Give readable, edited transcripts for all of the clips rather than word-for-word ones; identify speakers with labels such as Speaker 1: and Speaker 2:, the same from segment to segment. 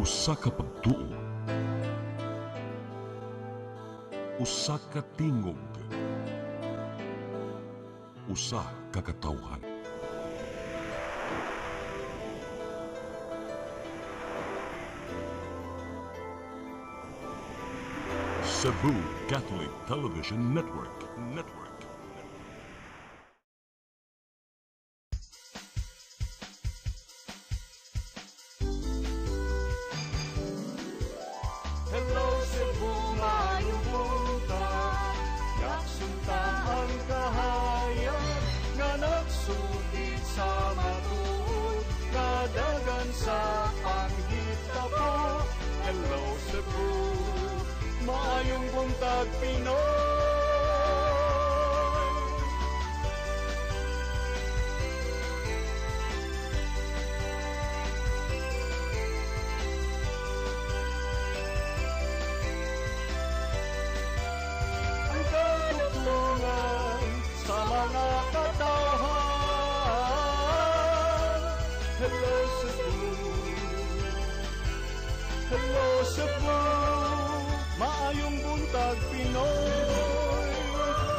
Speaker 1: Usa ka pagtuo, usa ka tingog, usa ka katawhan. CEBU Catholic Television Network.
Speaker 2: Hello Cebu, maayong buntag. Yaksunta ang kahayag nga nagsulit sa matuod, nadagan sa panghitabo. Hello Cebu, maayong buntag Pinoy. Mga katawhan. Hello Cebu, hello Cebu, maayong buntag Pinoy,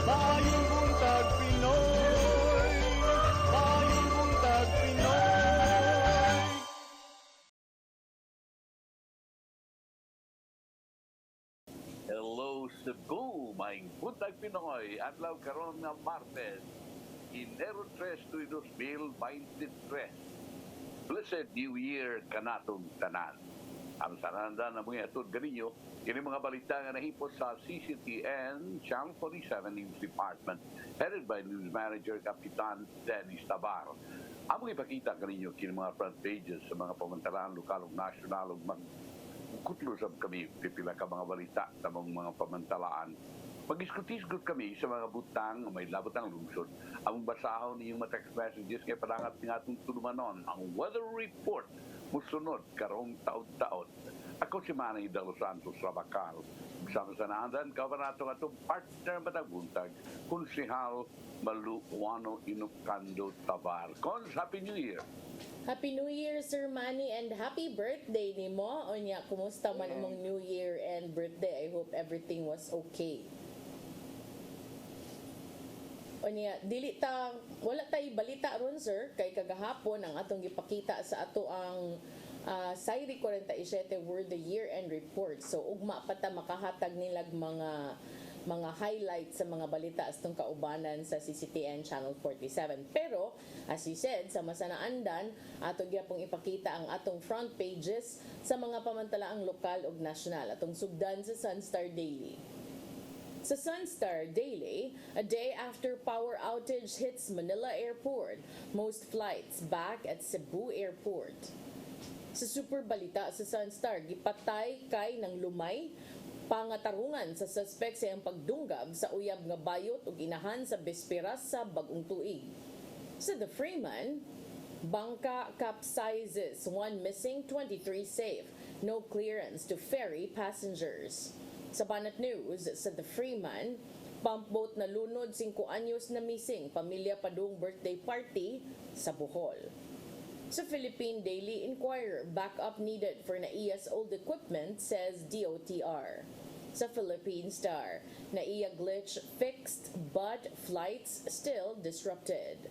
Speaker 2: maayong buntag Pinoy, maayong buntag Pinoy.
Speaker 3: Hello Cebu, maing buntag Pinoy, adlaw karon nga Martes, Enero 3, 2023. Blessed New Year kanatong tanan. Ang sananda na mga atod ganinyo, kini mga balita nga nahipos sa CCTN Channel 47 News Department, headed by News Manager Kapitan Dennis Tabar. Among ipakita kaninyo kini mga front pages sa mga pamantalaan lokal ug nasyonal ug kutlusab kami pipila ka mga balita sa mga pamantalaan. Mag-isgot-isgot kami sa mga butang may labot ang lungsod. Ang basahon niyong mga text messages kay palangat nga itong tulumanon ang weather report musunod karong taon-taon. Ako si Manny de los Santos Rabacal. Sama sa naandan, kabanato nga itong partner mataguntag, Konsehal Maluano Inukando Tabar. Cons, Happy New Year!
Speaker 4: Happy New Year, Sir Manny, and happy birthday ni mo. Onya, kumusta man imong New Year and birthday? I hope everything was okay. Onya, wala tay balita ron, sir, kay kagahapon ang atong gipakita sa ato ang Sairi 47 World the Year-End Report. So, ugma pa ta makahatag nilag mga highlights sa mga balita sa itong kaubanan sa CCTN Channel 47. Pero, as you said, sa masanaandan, ato gyapong ipakita ang atong front pages sa mga pamantalaang lokal ug nasyonal. Atong sugdan sa Sunstar Daily. Sa Sunstar Daily, a day after power outage hits Manila Airport, most flights back at Cebu Airport. Sa super balita sa Sunstar, gipatay kay ng lumay pangatarungan sa suspect sa iyang pagdunggab sa uyab nga bayot ug inahan sa bisperas sa bagong tuig. Sa The Freeman, bangka capsizes, 1 missing, 23 safe, no clearance to ferry passengers. Sa Banat News, sa The Freeman, pump boat na lunod 5 anyos na missing, pamilya padung birthday party sa Bohol. Sa Philippine Daily Inquirer, backup needed for NAIA's old equipment, says DOTR. Sa Philippine Star, NAIA glitch fixed but flights still disrupted.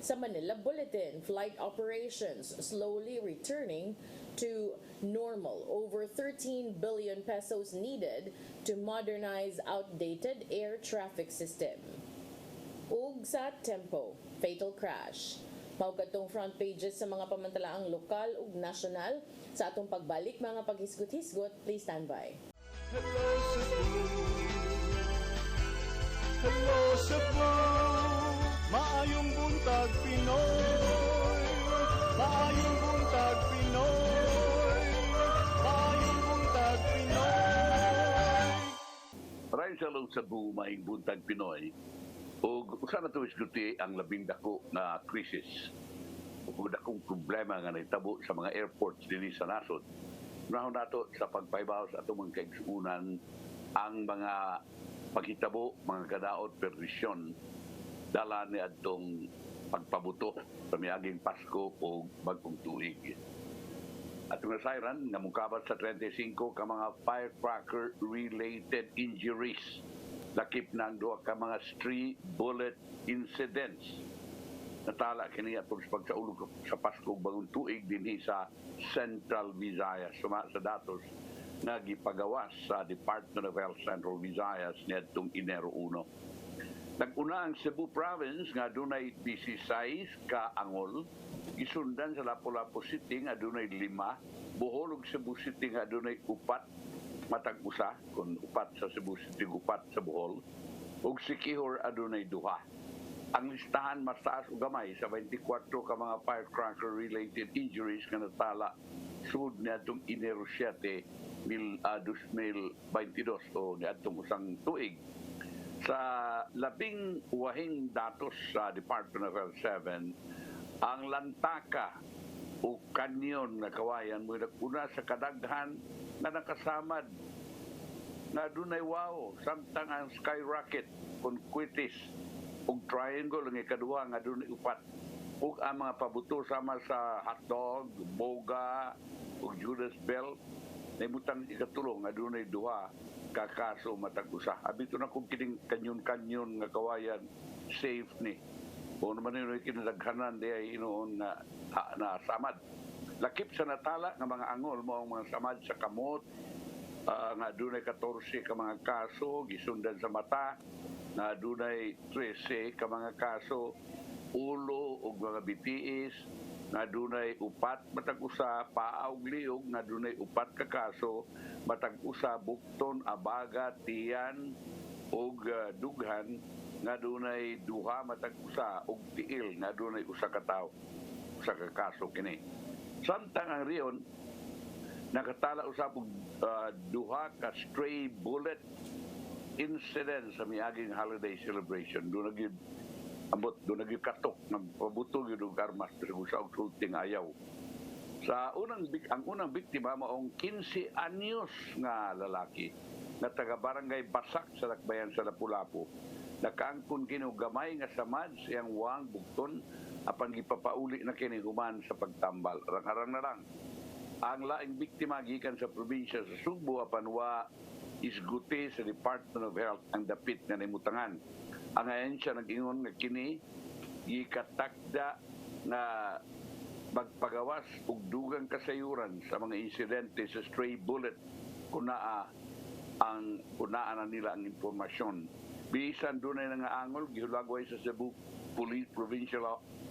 Speaker 4: Sa Manila Bulletin, flight operations slowly returning to normal. Over 13 billion pesos needed to modernize outdated air traffic system. Ug sa Tempo, fatal crash. Maugatong front pages sa mga pamantalaang lokal ug nasyonal. Sa atong pagbalik, mga paghisgot-hisgot, please stand by.
Speaker 2: Hello Cebu, hello Cebu, maayong buntag Pinoy, maayong buntag Pinoy, maayong buntag Pinoy.
Speaker 3: Maraming salamat sa Cebu, maing buntag Pinoy. O usa na ito isguti ang labing dako na krisis o dakong problema nga naitabo sa mga airports din sa nasod. Unahon nato sa pagpaibaw sa atong mga kaigsuunan ang mga paghitabo, mga kadaot, perdisyon dala ni atong pagpabuto sa miaging Pasko o bagong tuig. At nga siren, namungkabat sa 25 ka mga firecracker-related injuries. Lakip na ang duha ka mga stray bullet incidents. Natala kini atong pagsaulog sa Pasko bagong tuig dinhi sa Central Visayas. Suma sa datos nga gipagawas sa Department of Health Central Visayas niadtong Enero 1. Nag-una ang Cebu Province nga dunay 16 ka angol. Isundan sa Lapu-Lapu City nga dunay 5, Bohol ug Cebu City nga dunay 4, matag usa kun 4 sa Cebu City, 4 sa Bohol, ug Siquijor adunay 2. Ang listahan mas taas o gamay sa 24 ka mga firecracker related injuries nga natala sud niadtong Enero 7, 2022 o niadtong usang tuig. Sa labing wahing datos sa Department of Health 7, ang lantaka o kanyon na kawayan mo naguna sa kadaghan na nakasamad na dunay wow samtang ang skyrocket kung quitis ug triangle ang ikaduha nga dunay 4 ug ang mga pabuto sama sa hotdog, boga ug Judas Bell naimutang ikatulong nga dunay 2 ka kaso matag usa. Abito na kung kining kanyon-kanyon nga kawayan safe ni. O naman yun kinadaghanan di ay inoon na samad. Lakip sa natala ng mga angol mo ang mga samad sa kamot, nga dunay 14 ka mga kaso, gisundan sa mata, nga dunay 13 ka mga kaso, ulo o mga bitiis, nga dunay 4 matag usa, paa ug liog, nga dunay 4 ka kaso, matag usa bukton, abaga, tiyan, ug dughan, nga dunay 2 matag usa ug tiil nga dunay usa ka tawo usa ka kaso kini. Samtang ang riyon nakatala usab og 2 ka stray bullet incident sa miaging holiday celebration. Doon naging katok nagpabuto gyud og armas pero sa og shooting ayaw. Ang unang biktima maong 15 anyos nga lalaki na taga barangay Basak sa Lakbayan sa Lapu-Lapu. Nakaangkon kini og gamay nga samad siyang wang bugton apan gipapauli na kini human sa pagtambal. Rang-arang na lang. Ang laing biktima gikan sa probinsya sa Subo apan wa isguti sa Department of Health ang dapit nga nimutangan. Ang ahensya nag-ingon nga kini gikatakda na magpagawas og dugang kasayuran sa mga insidente sa stray bullet kunaa na nila ang impormasyon. Bisan dunay nga angol gihulagway sa Cebu Police Provincial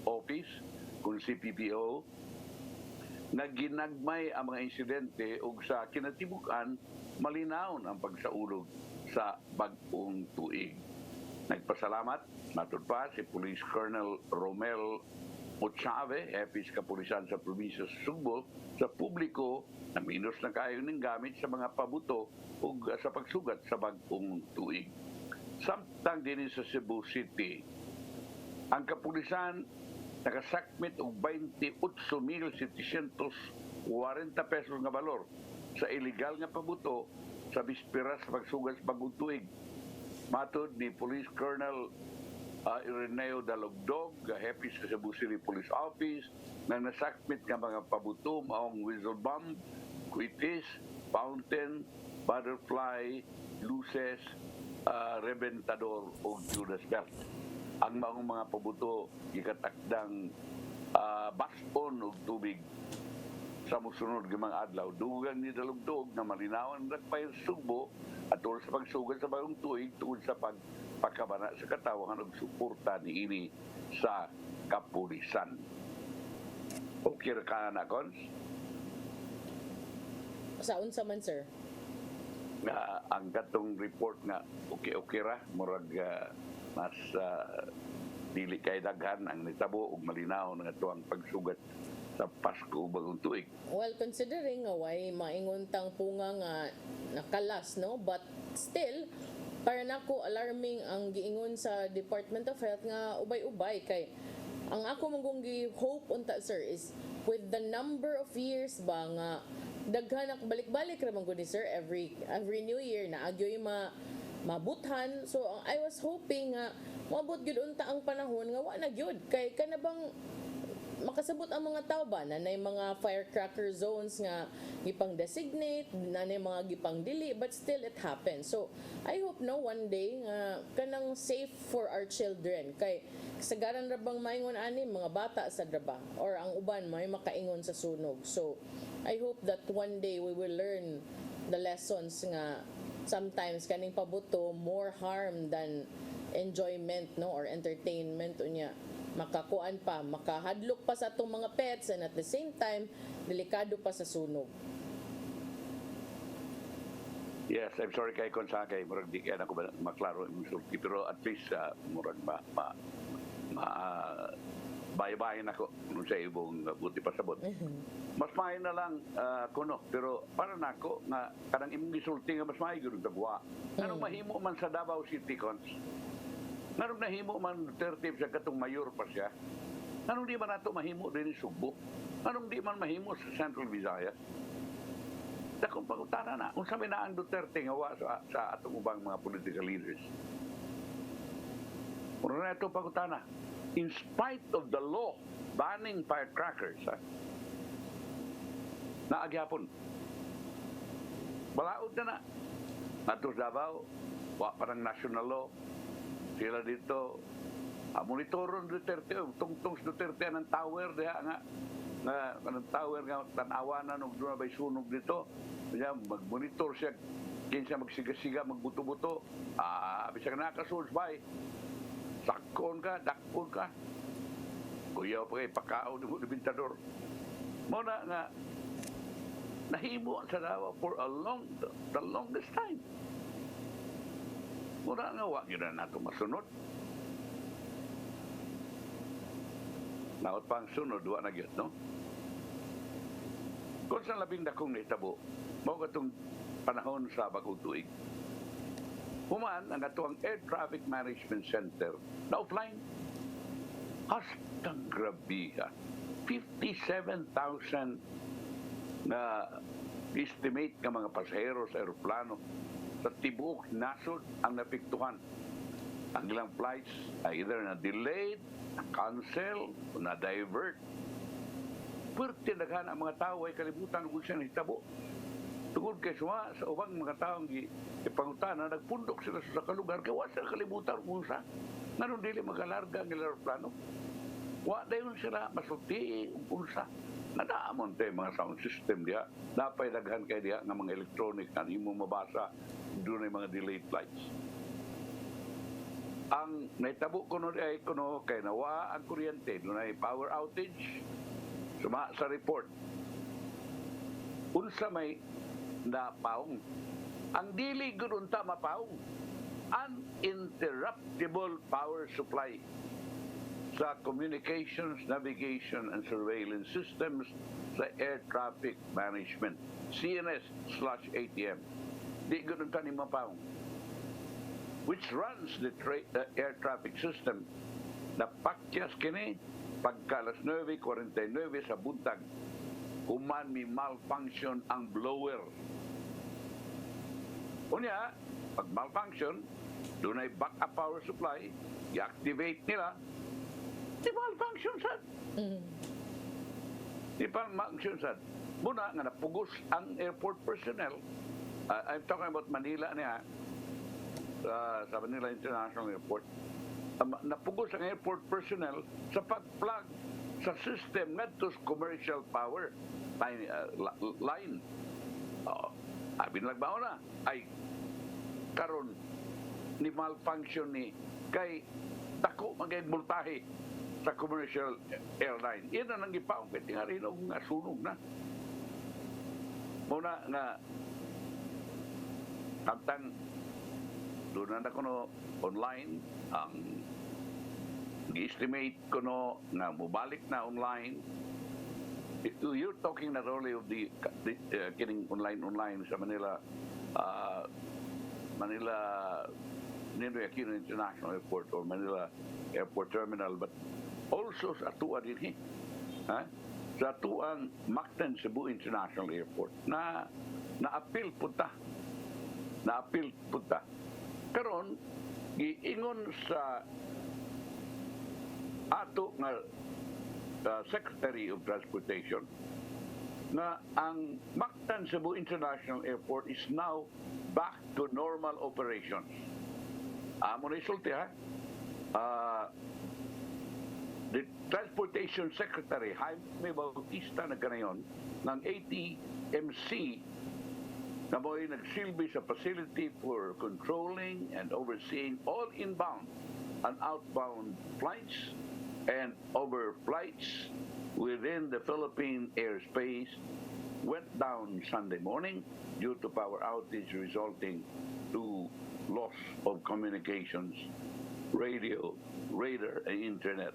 Speaker 3: Office kung CPPO na ginagmay ang mga insidente ug sa kinatibuk-an malinawon ang pagsaulog sa bag-ong tuig. Nagpasalamat matud pa si Police Colonel Romel Ochave, Epis Kapulisan sa probinsya sa Subo, sa publiko na minus na kayo ng gamit sa mga pabuto ug sa pagsugat sa bag-ong tuig. Samtang din sa Cebu City, ang kapulisan nakasakmit og 28,740 pesos nga balor sa illegal nga pabuto sa bispera sa pagsugat sa bagong tuig. Matod ni Police Colonel Ireneo Dalogdog, happy sa Cebu City Police Office, na nasakmit nga mga pabuto maong whistle bomb, quitis, fountain, butterfly, luces, rebentador o Judas Belt. Ang mga pabuto ikatakdang bason o tubig sa musunod ng mga adlaw. Dugang ni Dalugdog na malinawan nagpayang Subo at tungkol sa pagsugat sa bagong tuig tungkol sa pagkabana sa katawan o suporta ni ini sa kapulisan. Okay ka na, Cons?
Speaker 4: Saon sa man, sir?
Speaker 3: Nga ang gatong report nga okay ra murag mas dili kay daghan ang nitabo ug malinaw nga tuang pagsugat sa Pasko bagong tuig.
Speaker 4: Well, considering nga way maingon tang punga nga nakalas, no, but still para nako alarming ang giingon sa Department of Health nga ubay-ubay kay ang ako mong hope unta, sir, is with the number of years ba nga daghan ak balik-balik ra man gud ni, sir, every new year na agyoy mabuthan. So I was hoping nga moabot gyud unta ang panahon nga wa na gyud kay kanabang makasabot ang mga tao ba na nay mga firecracker zones nga gipang designate, na nay mga gipang dili, but still it happens. So I hope no one day nga kanang safe for our children kay kasagaran ra bang maingon ani mga bata sa draba or ang uban may makaingon sa sunog. So I hope that one day we will learn the lessons nga sometimes kaning pabuto more harm than enjoyment no or entertainment unya, makakuan pa, makahadlok pa sa atong mga pets, and at the same time delikado pa sa sunog.
Speaker 3: Yes, I'm sorry kay Konsakay, murag di kaya na ko maklaro yung sulti, pero at least murag bayan ako kung sa ibong buti pasabot. Mas maay na lang kuno, pero para nako nga kanang imong gisulti nga mas maay gyud dagwa. Anong mahimo man sa Davao City Cons? Anong nahimo man Duterte sa katong mayor pa siya? Anong di man nato mahimo din sa Subo? Anong di man mahimo sa Central Visayas? Dakong pangutana na, kung sabi na ang Duterte nga wa sa atong ubang mga political leaders. Muna na ito pangutana. In spite of the law banning firecrackers, naagyapon. Balaod na na. Ato sa Davao, wa parang national law. Sila dito, monitoron Duterte, tungtong Duterte ng tower diha nga ng tower nga tanawanan og doon bay sunog dito. Kaya mag-monitor siya, kinsa magsiga-siga, magbuto-buto. Bisag nakasuls bay. Sakon ka, dakon ka. Kuyaw pa kay pakao ni bintador. Muna nga nahimo sa Davao for the longest time. Muna nga wag yun na nato masunod. Naot pang sunod, wa na yun, no? Kung sa labing dakong naitabo, mao katong panahon sa bagong tuig, human ang atuang Air Traffic Management Center na offline. Hastang grabe ha. 57,000 na estimate ng mga pasahero sa aeroplano sa tibuok nasod ang napiktuhan. Ang ilang flights ay either na-delayed, na-cancel, o na-divert. Pwerte daghan ang mga tao ay kalibutan kung siya nahitabo. Tungod kay sa ubang mga taong ipangutana, nagpundok sila sa kalugar, kaya wa sila kalibutan kung sa. Ngayon dili magalarga ang aeroplano. Wa dayon sila masulti kung sa. Nadaamon tayo mga sound system diha. Napay daghan kay diha ng mga electronic na imo mabasa doon ay mga delayed flights. Ang naitabo ko nun ay kuno kay nawa ang kuryente, doon ay power outage. Suma sa report. Unsa may napaong. Ang dili gud unta mapaong. Uninterruptible power supply sa communications, navigation, and surveillance systems sa air traffic management, CNS/ATM. Di ganun ka ni mapaong. Which runs the air traffic system na pakyas kini pagka alas 9:49 sa buntag, human may malfunction ang blower. Unya, pag malfunction, doon ay backup power supply, i-activate nila, di malfunction sad. Di malfunction sad. Muna nga napugos ang airport personnel. I'm talking about Manila niya, sa Manila International Airport. Napugos ang airport personnel sa pag-plug sa system ngadto sa commercial power line. Abin lang ba na? Ay, karon ni malfunction ni kay dako magay multahe sa commercial airline. Iyan na nang ipaong kaya tingarin nga sunog na. Muna nga kamtang doon na kuno online ang i-estimate kuno nga mubalik na online. You're talking not only of the getting online sa Manila Ninoy Aquino International Airport or Manila Airport Terminal, but also sa atuan din sa atuang Mactan Cebu International Airport na appeal punta karon giingon sa ato nga Secretary of Transportation na ang Mactan Cebu International Airport is now back to normal operations. Amo na isulti ha. The Transportation Secretary Jaime Bautista na kanayon ng ATMC na mo'y nagsilbi sa facility for controlling and overseeing all inbound and outbound flights and overflights within the Philippine airspace went down Sunday morning due to power outage resulting to loss of communications, radio, radar, and internet.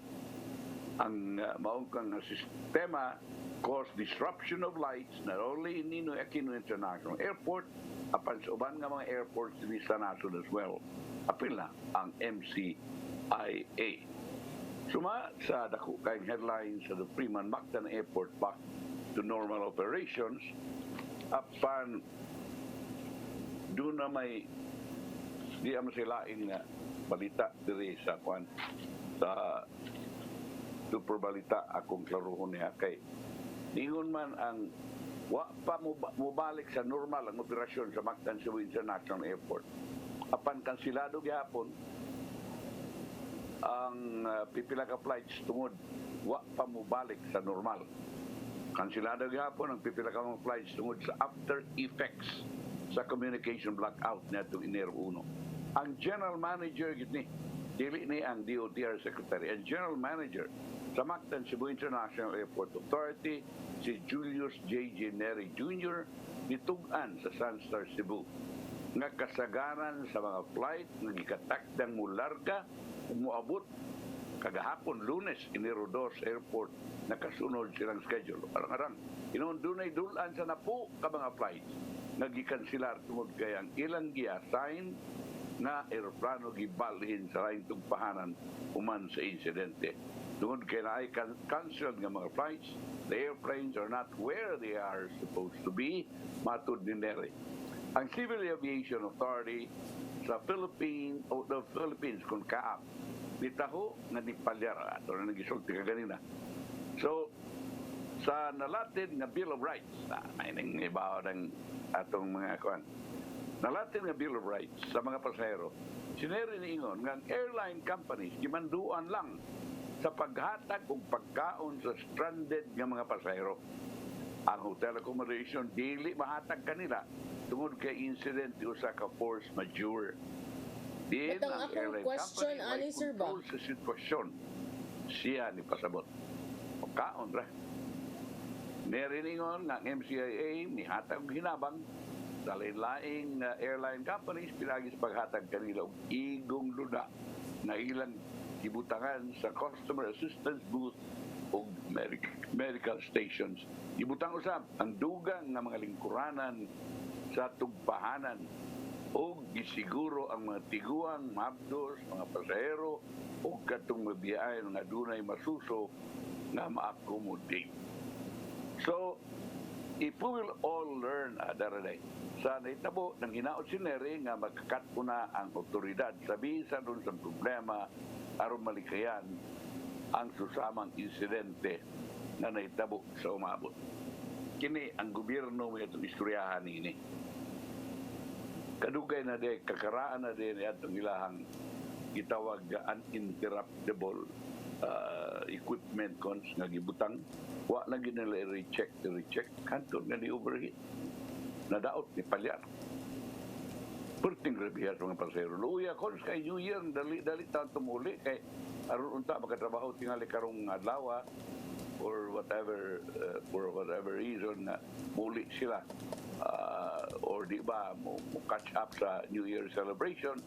Speaker 3: Ang maungkang sistema caused disruption of lights not only in Ninoy Aquino International Airport, apan sa uban nga mga airports din sa nasod as well. Apil na ang MCIA. Suma sa dako kayong headlines sa the Freeman Mactan Airport back to normal operations, apan doon na may di am silain nga balita diri sa kwan sa super balita akong klaruhon niya kay ningon man ang wa pa mubalik sa normal ang operasyon sa Mactan Cebu International Airport. Apan kansilado gyapon ang pipila ka flights tungod wa pa mubalik sa normal. Kansilado gyapon ang pipila ka mga flights tungod sa after effects sa communication blackout nitong Enero 1. Ang general manager gini dili ni ang DOTR Secretary, ang general manager sa Mactan Cebu International Airport Authority si Julius J. Neri Jr. nitug-an sa Sunstar Cebu nga kasagaran sa mga flight nga gikatakdang mularga umuabot kagahapon Lunes Enero 2 airport nakasunod silang schedule arang-arang inon dunay dulan sa napo ka mga flights nga gikanselar tungod kay ang ilang gi-assign na aeroplano gibalhin sa laing tugpahanan human sa insidente. Tungod kay naay canceled nga mga flights, the airplanes are not where they are supposed to be, matud ni Neri. Ang Civil Aviation Authority sa the Philippines kung kaap, nitaho nga nipalyar ato na nagisulti ka ganina. So, sa nalatid nga Bill of Rights, may nang ibaw ng atong mga kwan, nalatid nga Bill of Rights sa mga pasahero, sineri ni Ingon nga airline companies gimanduan lang sa paghatag og pagkaon sa stranded nga mga pasahero. Ang hotel accommodation dili mahatag kanila tungod kay incident usa ka force majeure. Din
Speaker 4: But ang
Speaker 3: ang
Speaker 4: akong
Speaker 3: airline
Speaker 4: question,
Speaker 3: company
Speaker 4: ani,
Speaker 3: may
Speaker 4: sir, ba?
Speaker 3: control sa sitwasyon. Siya ni pasabot. Pagkaon ra. Neriningon ng MCIA ni hatag og hinabang sa lain-laing airline companies pinagis paghatag kanila og igong luda na ilang gibutangan sa customer assistance booth o medical stations. Gibutang usab ang dugang nga mga lingkuranan sa tugpahanan o gisiguro ang mga tiguang, mabdos, mga pasahero o katong mabiyayan nga dunay masuso nga ma-accommodate. So, if we will all learn daraday, sa naitabo ng hinaot si Neri nga magkakat na ang otoridad sabihin sa doon sa problema aron malikayan ang susamang insidente na naitabo sa umabot. Kini ang gobyerno may itong istoryahan ini. Kadugay na di, kakaraan na din itong ilahang gitawag uninterruptible equipment cons nga gibutang wa lang ginala i-recheck kanto nga ni overheat nadaot ni palyar perting grabe sa mga pasahero luya cons kay New Year dali taon tumuli kay aron unta makatrabaho tingali karong adlaw or whatever for whatever reason muli sila or di ba mo catch up sa New Year celebration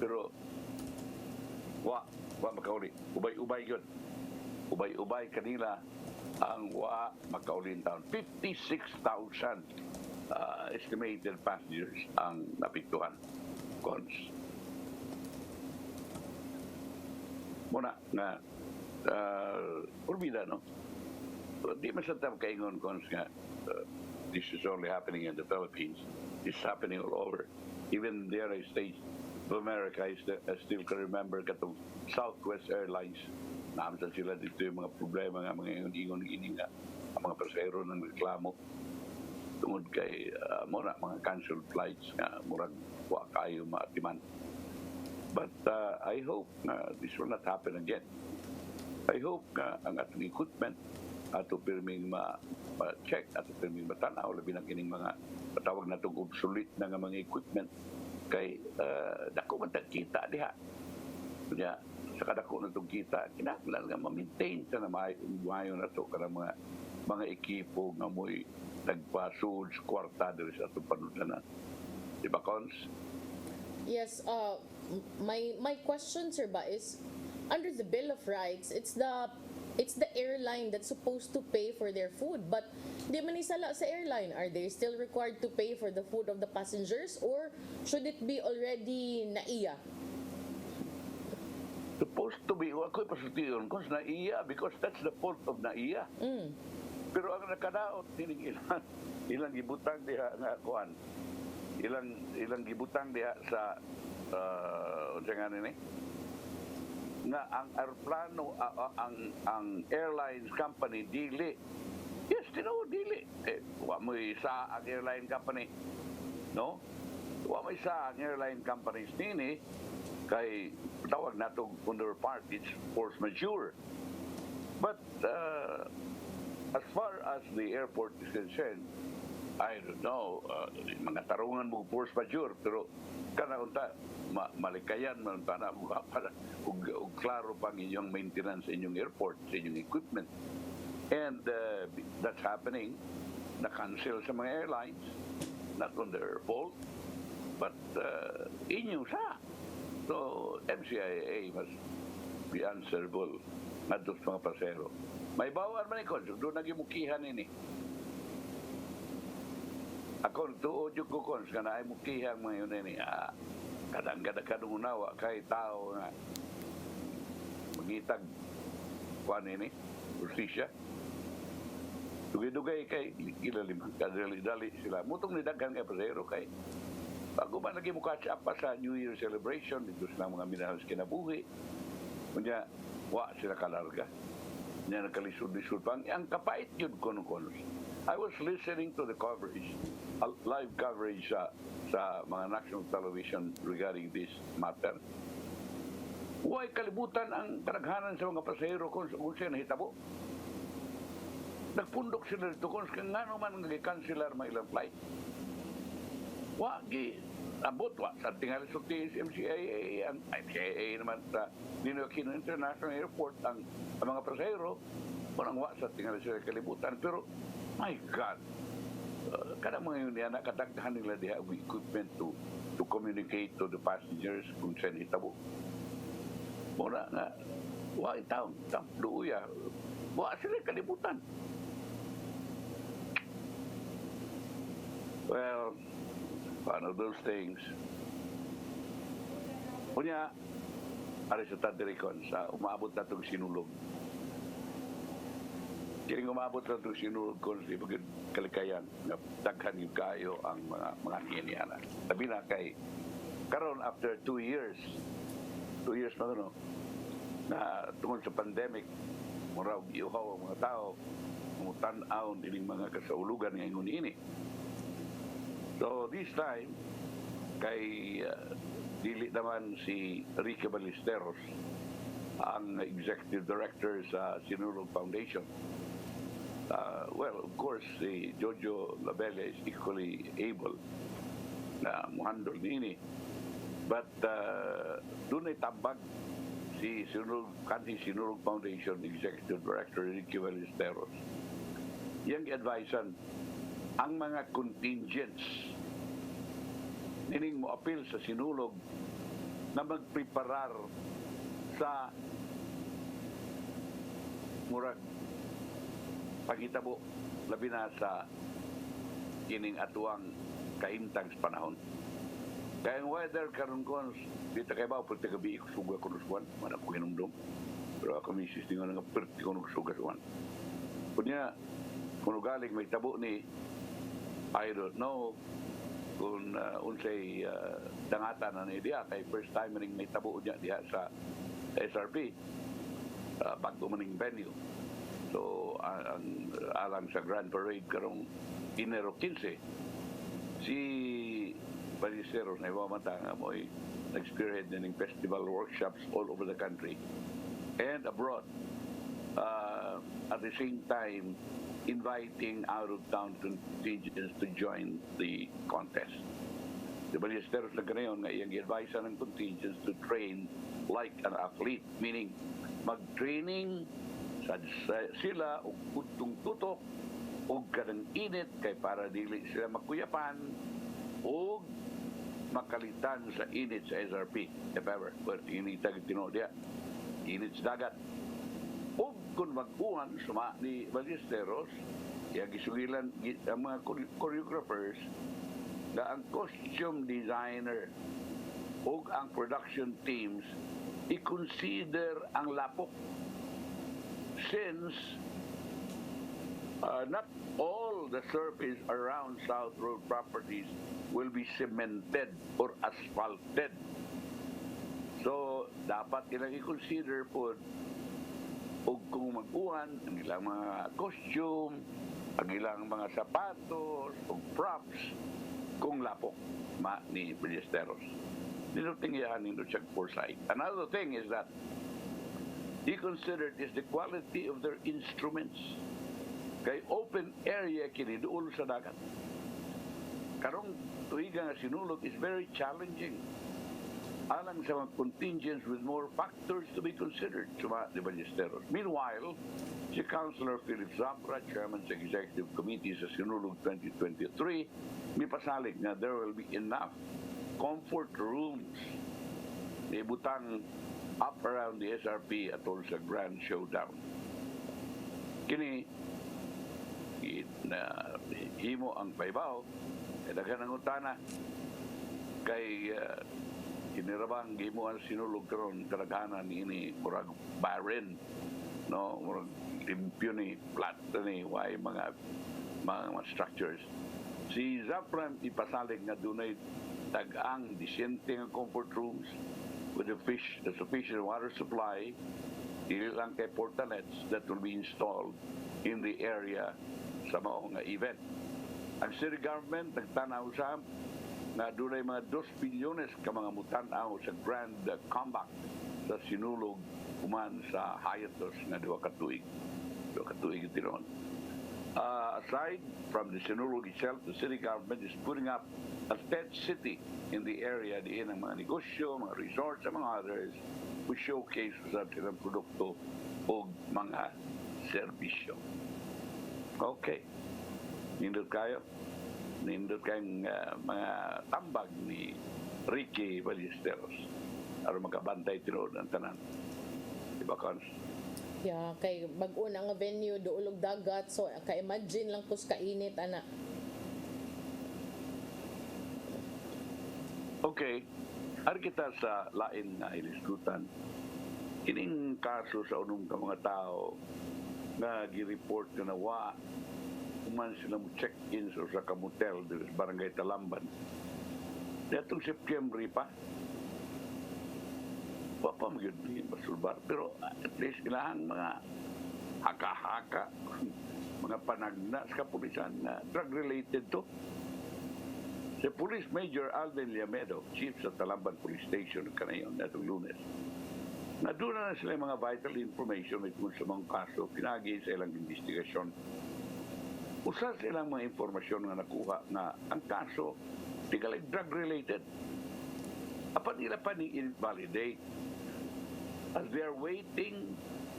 Speaker 3: pero wa makauli ubay yun ubay kanila ang wa makaulin taon 56,000 estimated passengers ang napiktuhan cons muna nga urbida no di masatab kaingon cons nga this is only happening in the Philippines. It's happening all over. Even the United States of America, I still can remember katong Southwest Airlines naamsan sila dito yung mga problema nga mga ingon ini nga ang mga pasahero ng reklamo tungod kay mura mga canceled flights nga murag wa kayo maatiman. But I hope this will not happen again. I hope ang atong equipment ato pirming ma-check, ato pirming matanaw, labi na kining mga patawag na itong obsolete na nga mga equipment kay dako man kita diha. Kanya, sa kadako na itong kita, kinakailangan nga ma-maintain sa na maayo na ito karang mga ekipo nga mo'y nagpasud sa kwarta diri sa itong panutanan. Di ba, Cons?
Speaker 4: Yes, my question, sir, ba is under the Bill of Rights, it's the airline that's supposed to pay for their food, but di man isala sa airline. Are they still required to pay for the food of the passengers, or should it be already naiya?
Speaker 3: Supposed to be, ako'y pasutiyon, Cons, naiya, because that's the fault of naiya. Pero ang nakadaot, ilang gibutang diha nga kuan, ilang gibutang diha sa unsa nga ni nga ang aeroplano ang airlines company dili. Yes, tinaw dili. Wa mo isa ang airline company, no? Wa mo isa ang airline companies nini kay tawag nato under part it's force majeure. But as far as the airport is concerned, I don't know, mga tarungan mo force majeure, pero kana unta malikayan man unta na mo para ug klaro pang inyong maintenance sa inyong airport, sa inyong equipment. And that's happening. Na-cancel sa mga airlines, not on their fault, but inyo sa. So, MCIA must be answerable at sa mga pasero. May bawal man ikaw, doon nagimukihan ini. Ako, tuod yung kukons, ka na ay mukihan mga yun ini. Kadang-kadang unawa kay tao na magitag kuan ini, justisya. Dugay-dugay kay ilalim, kadali-dali sila. Mutong nidaghan kay pasero kay bago man lagi mo catch up pa sa New Year celebration, dito sila mga minahal kinabuhi. Kunya, wa sila kalarga. Niya nakalisod-lisod pang. Ang kapait yun kono-kono. I was listening to the coverage, live coverage sa mga national television regarding this matter. Huwag kalibutan ang karaghanan sa mga pasahero kung siya nahitabo. Nagpundok sila dito kung nga naman nag-cancelar mga ilang flight. Wagi abot sa tingali sa MCAA ang MCAA naman sa Ninoy Aquino International Airport ang mga pasahero parang sa tingali sa kalibutan, pero my God, kada mga yun yan nakatagdahan nila diha ang equipment to communicate to the passengers kung saan hitabo. Muna nga in town luuya sila kalibutan. Well, one of those things. Kunya, ari sa tadirikon sa umabot na itong sinulog. Kiring umabot na itong sinulog ko sa ibagin kalikayan na daghan yung kayo ang mga kiniyana. Sabi na kay, karon after 2 years na no, na tungkol sa pandemic, muraw iuhaw ang mga tao, mutanaw niling mga kasaulugan ng ingon ini. So this time, kay dili naman si Ricky Ballesteros, ang executive director sa Sinulog Foundation. Well, of course, si Jojo Labella is equally able na muhandol nini. But doon ay tabag si Sinulog Foundation executive director Ricky Ballesteros. Yang advisean ang mga contingents nining mo appeal sa Sinulog na magpreparar sa murag pagitabo labi na sa kining atuang kaimtang sa panahon. Kaya ang weather karon ko dito kay ba pagka gabi ko suga ko nuswan man ako hinumdum, pero ako misis tingon nga perti ko suga suwan. Kunya kung galing may tabo ni I don't know kung unsay dangatan na niya kay first time ring may tabo niya diha sa SRP. bago maning venue. So, ang alang sa Grand Parade karong Enero 15, si Balisteros na iwamatanga mo ay nag-spearhead na ng festival workshops all over the country and abroad. At the same time, inviting out-of-town contingents to join the contest. The Balisteros na ganayon nga iyang advise ng contingents to train like an athlete, meaning mag-training sila o utong tutok o kanang init kay para dili sila makuyapan o makalitan sa init sa SRP if ever. But initag tinodya, init sa dagat. O kung mag-uwan suma ni Ballesteros, kaya gisugilan ang mga choreographers na ang costume designer o ang production teams i-consider ang lapok since not all the surface around South Road properties will be cemented or asphalted. So, dapat ilang i-consider po o kung mag-uwan, ang ilang mga costume, ang ilang mga sapatos o props, kung lapok ni Ballesteros. Nito tingyahan nito siya foresight. Another thing is that he considered is the quality of their instruments. Kay open area kini duol sa dagat. Karong tuiga nga sinulog is very challenging. Alang sa mga contingents with more factors to be considered, suma ni Ballesteros. Meanwhile, si Councilor Philip Zapra, Chairman sa Executive Committee sa Sinulog 2023, may pasalig na there will be enough comfort rooms na ibutang up around the SRP at all sa Grand Showdown. Kini, na himo ang paibaw, daghan ang utana kay kinirabang gimuan sinulog karon kadaghanan ini murag barren, no, murag limpyo ni flat ni way mga structures. Si Zapran ipasalig nga dunay tag-ang disyente nga comfort rooms with the sufficient water supply, dili lang kay portalets that will be installed in the area sa mao nga event. Ang city government nagtanaw sa na dunay mga 2 bilyones ka mga mutan-aw sa grand comeback sa sinulog human sa hiatus nga duha ka tuig tinon. Aside from the sinulog itself, the city government is putting up a tent city in the area diin ang mga negosyo, mga resorts, and mga others which showcase sa silang produkto o mga serbisyo. Okay. Nindot kayong mga tambag ni Ricky Ballesteros aron magabantay tinuod ang tanan. Diba, Cons?
Speaker 4: Yeah, kay bag-o na nga venue duolog dagat, so ka-imagine lang kus kainit ana.
Speaker 3: Okay. Ari kita sa lain na ilisgutan. Kining kaso sa unong ka mga tao na gi-report na nawa kuman sila mo check-in sa kamotel sa barangay Talamban. Datong September pa. Wapa magyud ni masulbar, pero at least ilahang mga haka-haka, mga panagna sa kapulisan na drug-related to. Si Police Major Alvin Liamedo, Chief sa Talamban Police Station kanayon natong Lunes, naduna na sila mga vital information tungkol sa mga kaso pinagi sa ilang investigasyon. Usa sa ilang mga informasyon nga nakuha na ang kaso tigalay drug-related. Apan nila pa ni invalidate as they are waiting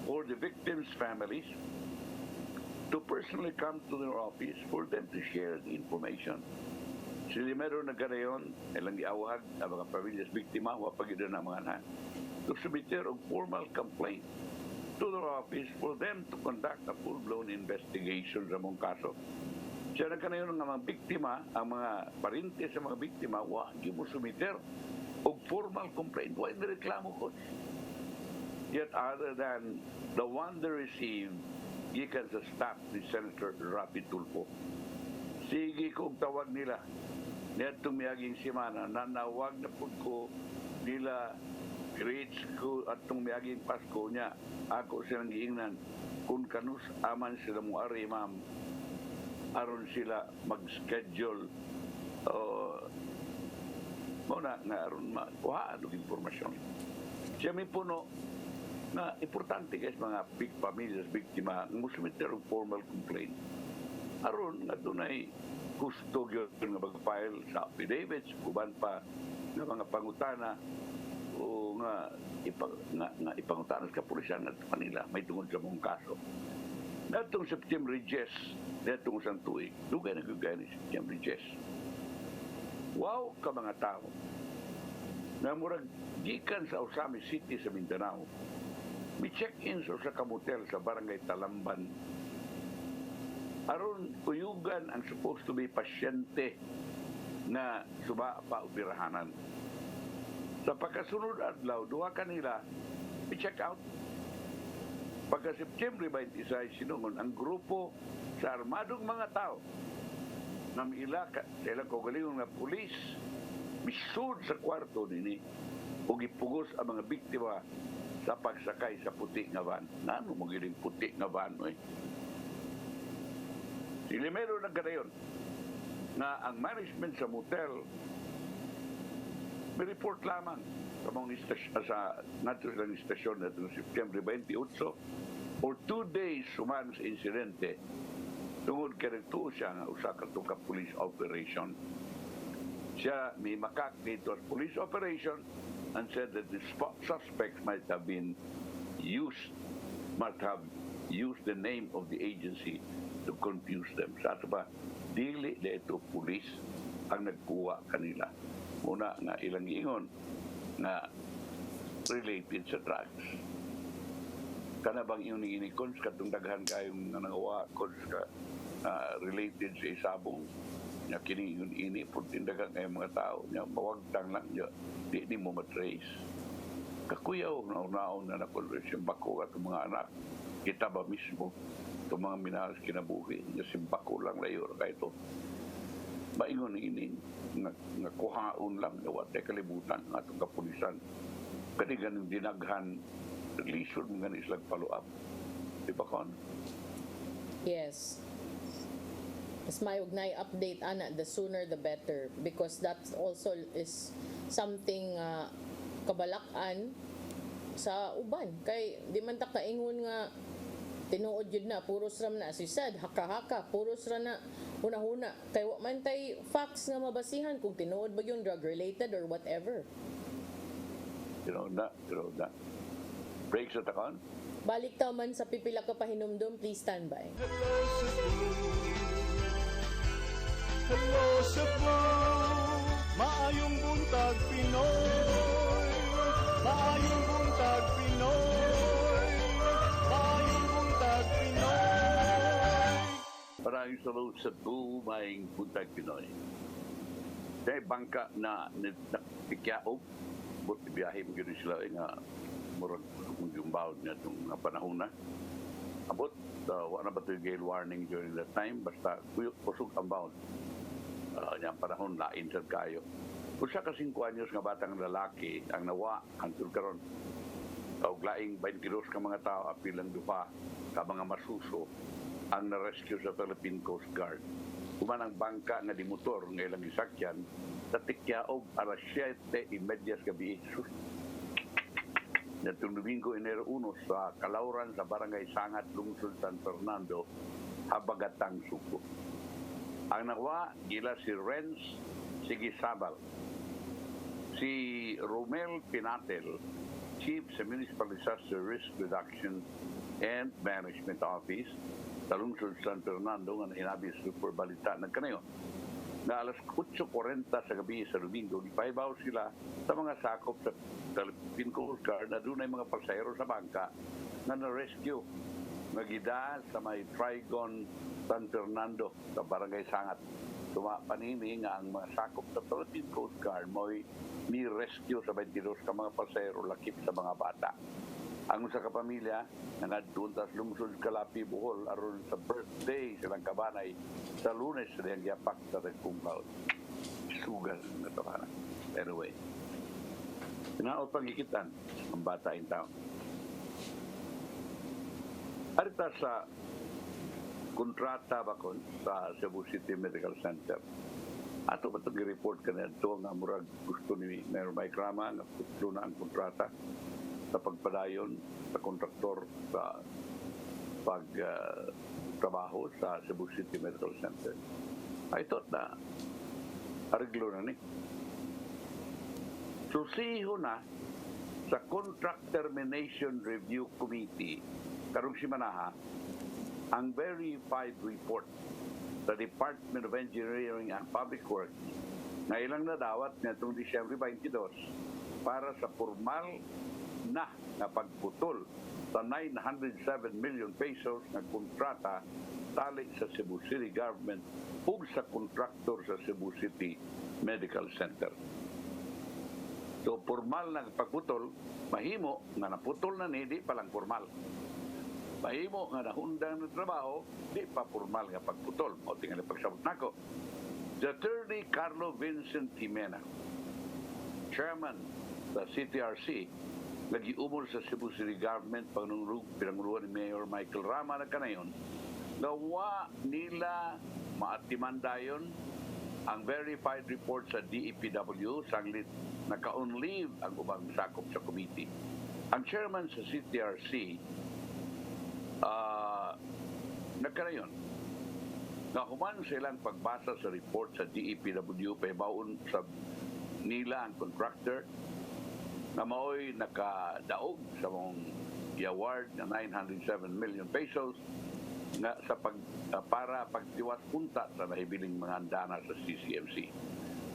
Speaker 3: for the victims' families to personally come to their office for them to share the information. Sila meron na ganayon, ilang giawag ang mga pamilyas biktima, wapagid na mga anak, to submit a formal complaint to their office for them to conduct a full-blown investigation sa mong kaso. Siya na ganayon ng mga biktima, ang mga parintes sa mga biktima, wag mo submiter o formal complaint, wag na reklamo ko. Yet other than the one they received, gikan sa staff ni Senator Rapi Tulfo. Sige kong tawag nila. Nitong miyaging simana, nanawag na po ko nila reach ko at itong miyaging Pasko niya, ako silang giingnan, kung kanus aman sila mo ari, ma'am, aron sila mag-schedule muna nga aron makuhaan ng impormasyon. Siya may puno na importante guys mga big families, biktima, musumiter og formal complaint. Aron nga dunay gusto gyud nga mag-file sa affidavits, kuban pa ng mga pangutana o nga ipangutana sa kapulisan at Manila may tungod sa mong kaso. Natong September Jess, natong isang tuig, dugay na gugay ni September Jess. Wow ka mga tao na murag gikan sa Osami City sa Mindanao, may check-in sa kamotel sa Barangay Talamban. Aron uyugan ang supposed to be pasyente na suba pa operahanan. Sa pagkasunod adlaw, duha kanila i-check out. Pagka September 26 sinungon ang grupo sa armadong mga tao na miila kailang kaugalingon nga pulis misud sa kwarto nini ug ipugos ang mga biktima sa pagsakay sa puti nga van. Nano mo giling puti nga van oy? Ilimero na ganayon na ang management sa motel may report lamang sa mga sa natural istasyon na itong September 28 or 2 days suman sa insidente tungod karito siya nga usa ka itong police operation. Siya may makak dito as police operation and said that the suspects might have used the name of the agency to confuse them. Sa ato ba, dili na ito pulis ang nagkuha kanila. Una nga ilang ingon na related sa drugs. Kana bang yung inikons katong daghan kayong nangawa kons ka related sa isabong nya kini yun ini putindagan kay mga tao nya mawagtang lang nya di mo matrace. Kakuyaw na unaon na nakonversion bako at mga anak kita ba mismo itong mga minalas kinabuhi niya simbako lang layo kahit ito maingon ini nga kuhaon lang na wate kalibutan ng atong kapulisan kani ganun dinaghan lisod mga islang follow up di ba kon?
Speaker 4: Yes. Mas mayog na update ana, the sooner the better because that also is something kabalakan sa uban kay di man ta kaingon nga tinuod yun na puros ram na si said haka-haka puros ra na huna-huna kay wa man tay facts nga mabasihan kung tinuod ba yung drug related or whatever.
Speaker 3: Tinuod na break sa takon
Speaker 4: Balik ta man sa pipila ka pahinumdum, please stand by.
Speaker 2: Hello Cebu, maayong buntag Pinoy, maayong buntag Pinoy, maayong buntag Pinoy.
Speaker 3: Maraming salamat sa Cebu, maayong buntag Pinoy. Kaya bangka na nakikyaob, buti biyahe mo gano'n sila nga murag yung bawd na itong panahon na. Abot, wala ba ito yung gale warning during that time, basta kusog ang bawd. Yung panahon, lain sa kayo. Kung siya ka 5 anyos nga batang lalaki, ang nawa, hangtod karon o laing 22 ka mga tao, apilang dupa, ka mga masuso, ang na-rescue sa Philippine Coast Guard. Kuman ang bangka nga di motor, ng ilang isakyan, sa tikyaob, alas 7:30 gabi. Natong Domingo, Enero 1, sa Kalauran, sa Barangay Sangat, Lungsod, San Fernando, Habagatang, Suco. Ang nawa, gila si Renz Sigisabal, si Romel Pinatel, Chief sa Municipal Disaster Risk Reduction and Management Office, sa Lungsod, San Fernando, nga hinabi super balita ng kanayon. Na alas 8:40 sa gabi sa Domingo, ipaibaw sila sa mga sakop sa Philippine Coast Guard na doon ay mga pasahero sa bangka na na-rescue. Nagida sa may Trigon San Fernando sa Barangay Sangat. Panini nga ang mga sakop sa Philippine Coast Guard mo'y ni-rescue sa 22 ka mga pasahero lakip sa mga bata. Ang sa kapamilya na nagtuntas lungsod Kalapi, Bohol aron sa birthday silang kabanay sa Lunes silang yapak sa Tagpumpaw. Sugal na ito. Anyway,
Speaker 2: 'Di
Speaker 3: Tinaot pangikitan ang bata in town. Arita sa kontrata ba kon sa Cebu City Medical Center. Ato ba itong report ka na ito nga murag gusto ni Mayor Mike Rama na putlo na ang kontrata sa pagpadayon sa kontraktor sa pagtrabaho sa Cebu City Medical Center. I thought na ariglo na ni. Susiho na sa Contract Termination Review Committee karong simanaha ang verified report sa Department of Engineering and Public Works na ilang nadawat nitong Disyembre 22 para sa formal na pagputol sa 907 million pesos na kontrata tali sa Cebu City Government ug sa kontraktor sa Cebu City Medical Center. So, formal na pagputol, mahimo nga naputol na ni, di palang formal. Mahimo nga nahundang na trabaho, di pa formal nga pagputol. O tingnan pagsabot nako. The Attorney Carlo Vincent Jimena, Chairman sa CTRC, nagiumol sa Cebu City Government pinanguluan ni Mayor Michael Rama na kanayon, gawa nila maatimandayon ang verified report sa DEPW sanglit naka-on leave ang ubang sakop sa committee. Ang chairman sa CTRC nagkarayon nga human silang pagbasa sa report sa DEPW pahibaon sa nila ang contractor na mao'y nakadaog sa mong i-award na 907 million pesos na sa para pagtiwas punta sa nahibiling mga andana sa CCMC.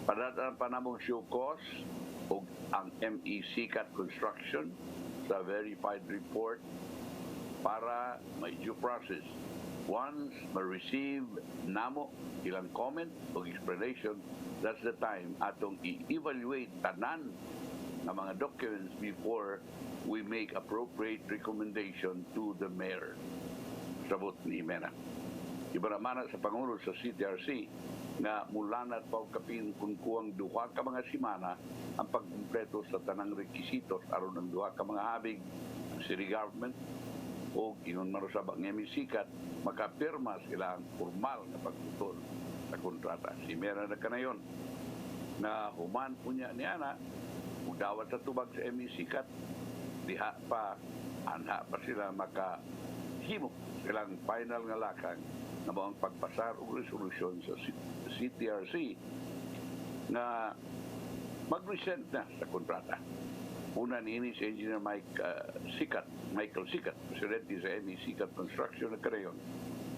Speaker 3: Padadaan pa namong show cause o ang MEC-CAT construction sa verified report para may due process. Once ma-receive namo ilang comment o explanation, that's the time atong i-evaluate tanan ng mga documents before we make appropriate recommendation to the mayor. Sabot ni Mena. Iba naman sa Pangulo sa CTRC na mulanat pa kapin kung kuwang duha ka mga simana ang pagkumpleto sa tanang requisitos aron ng duha ka mga habig ng city government o ingon marusabang emisikat makapirma sila ang formal na pagtutol sa kontrata. Si Mera na kanayon na human po niya niya dawat sa tubag sa emisikat diha pa anha pa sila makahimo silang final nga lakang na ang pagpasar o resolusyon sa CTRC na mag-resent na sa kontrata. Una niini si Engineer Michael Sikat, presidente sa MEC-CAT Construction na karayon,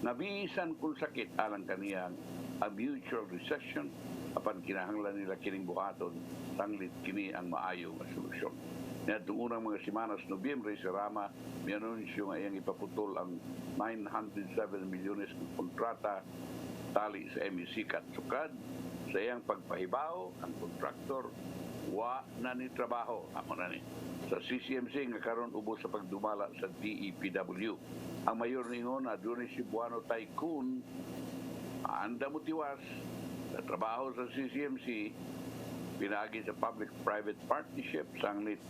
Speaker 3: nabisan kung sakit alang kaniyang a mutual recession apan kinahanglan nila kining buhaton sanglit kini ang maayong solusyon. Nitong unang mga semanas Nobyembre, si Rama may-anunsyo nga iyang ipaputol ang 907 milyones ng kontrata tali sa MEC-CAT. Sukad sa iyang pagpahibaw, ang kontraktor wa na ni trabaho. Amo na ni. Sa CCMC nga karon ubos sa pagdumala sa DEPW. Ang mayor ningon na Adonis Cebuano Tycoon anda mo tiwas sa trabaho sa CCMC pinagi sa public-private partnership sanglit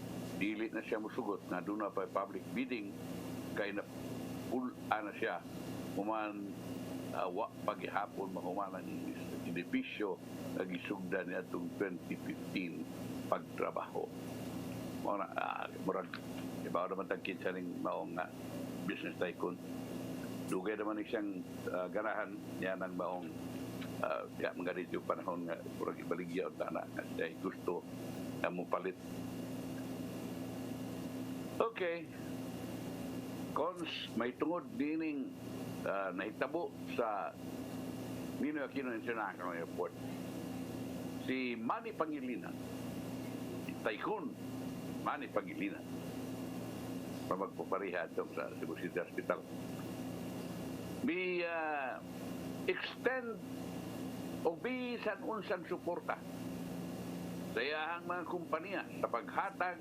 Speaker 3: dili na siya musugot na doon na pa public bidding kay na pula na siya human paghihapon mahumanan ni edipisyo nagisugdan niya itong 2015 pagtrabaho. Murag ibaw naman tagkit sa ning maong business tycoon. Dugay naman siyang ganahan niya ng maong kaya mga dito yung panahon nga murag ibaligya o tana kasi gusto na mo palit. Okay. Cons, may tungod dining nahitabo sa Ninoy Aquino International Airport. Si Manny Pangilinan, Tycoon Manny Pangilinan, magpapariha itong sa Cebu City Hospital. May extend o bisan unsang suporta sa iyahang mga kumpanya sa paghatag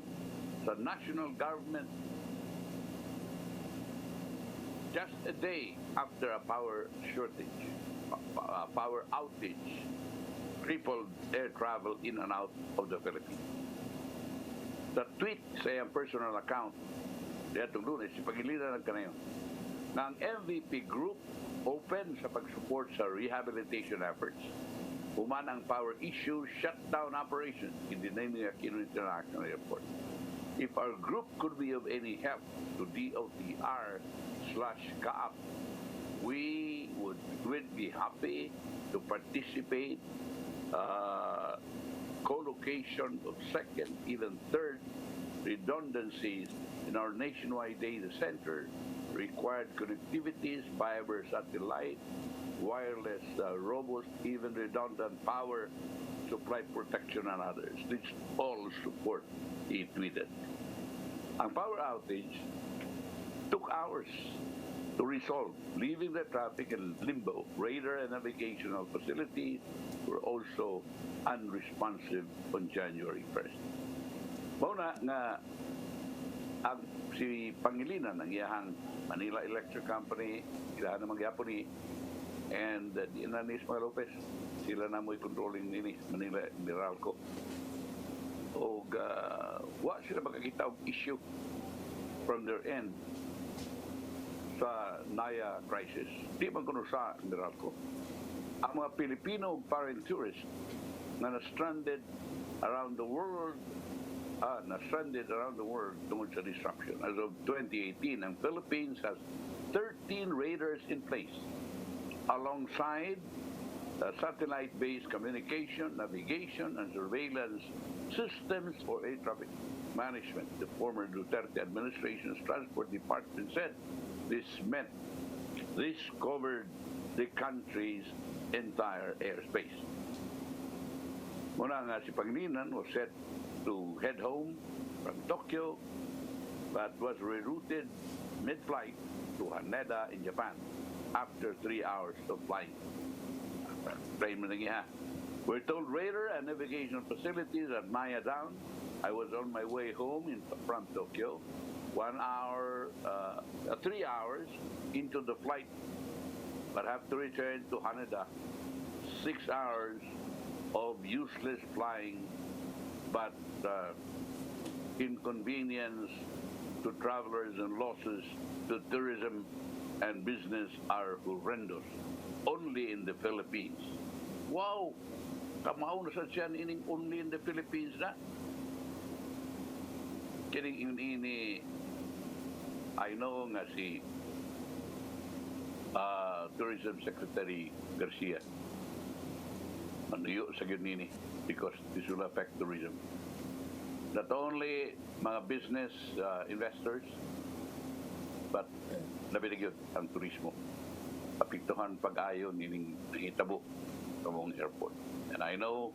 Speaker 3: sa national government just a day after a power shortage, power outage, crippled air travel in and out of the Philippines. Sa tweet sa iyang personal account, itong Lunes, ipagilinan ka na yun, na ang MVP Group open sa pag-support sa rehabilitation efforts. Human ang power issue, shutdown operations in the name of Aquino International Airport. If our group could be of any help to DOTR/CAAP, we would be happy to participate. Co-location of second, even third redundancies in our nationwide data center, required connectivities, fiber satellite, wireless, robust, even redundant power supply protection and others. This all support, he tweeted. Ang power outage took hours to resolve, leaving the traffic in limbo. Radar and navigational facilities were also unresponsive on January 1st. Mauna nga ang si Pangilinan ng iyahang Manila Electric Company, ilahan ng mga Yaponi, and di Inanis mga Lopez, sila na mo'y controlling nini Manila Meralco. O wa sila makakita og issue from their end sa Naya crisis. Di man kuno sa Meralco. Ang mga Pilipino foreign tourists na na-stranded around the world tungod sa disruption. As of 2018, ang Philippines has 13 radars in place alongside satellite-based communication, navigation, and surveillance systems for air traffic management. The former Duterte administration's transport department said this covered the country's entire airspace. Muna nga si Pangilinan was set to head home from Tokyo, but was rerouted mid-flight to Haneda in Japan after 3 hours of flying. We're told radar and navigation facilities at Naya down. I was on my way home from Tokyo, 3 hours into the flight, but have to return to Haneda. 6 hours of useless flying, but inconvenience to travelers and losses to tourism and business are horrendous. Only in the Philippines. Wow! Kamao na sa siyan ining only in the Philippines na. Kining ini, I know nga si Tourism Secretary Garcia. Manuyo sa yun nini because this will affect tourism. Not only mga business investors, but nabinigyan ang turismo. Apektuhan pag-ayon nining nangitabo sa mong airport. And I know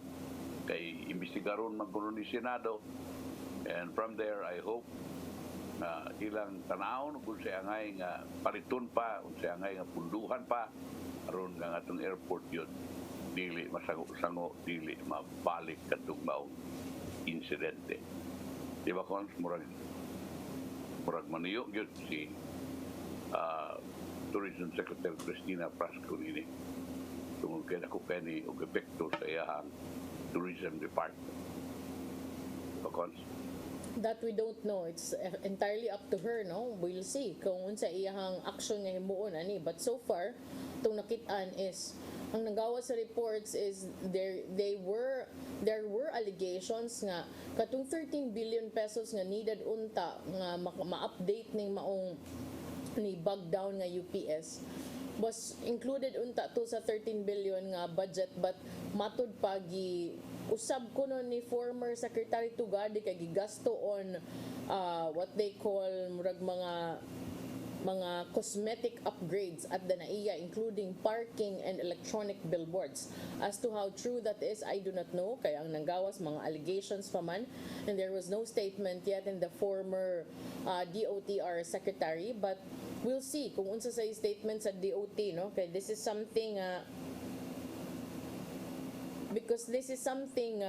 Speaker 3: kay imbestigaron magkuno ni Senado, and from there I hope na ilang tanawon kung sa angay nga paliton pa, kung sa angay nga punduhan pa aron nga atong airport yun dili masango dili mabalik katong maong insidente. Di ba kung murag maniyo yun si Tourism Secretary Cristina Prasco nini tungkol kay ako kani og epekto sa iyang tourism department. Di ba kung
Speaker 4: that we don't know. It's entirely up to her, no? We'll see kung unsa iyang action nga himuon ani. But so far, itong nakit-an is ang nagawa sa reports is there were allegations nga katong 13 billion pesos nga needed unta nga ma-update ning maong ni bug down nga UPS was included unta to sa 13 billion nga budget, but matud pa usab kuno ni former Secretary Tugadi kay gigasto on what they call murag mga cosmetic upgrades at the NAIA, including parking and electronic billboards. As to how true that is, I do not know. Kaya ang nanggawas, mga allegations pa man. And there was no statement yet in the former DOTR secretary. But we'll see kung unsa sa statement sa DOT. No? Kaya this is something, because this is something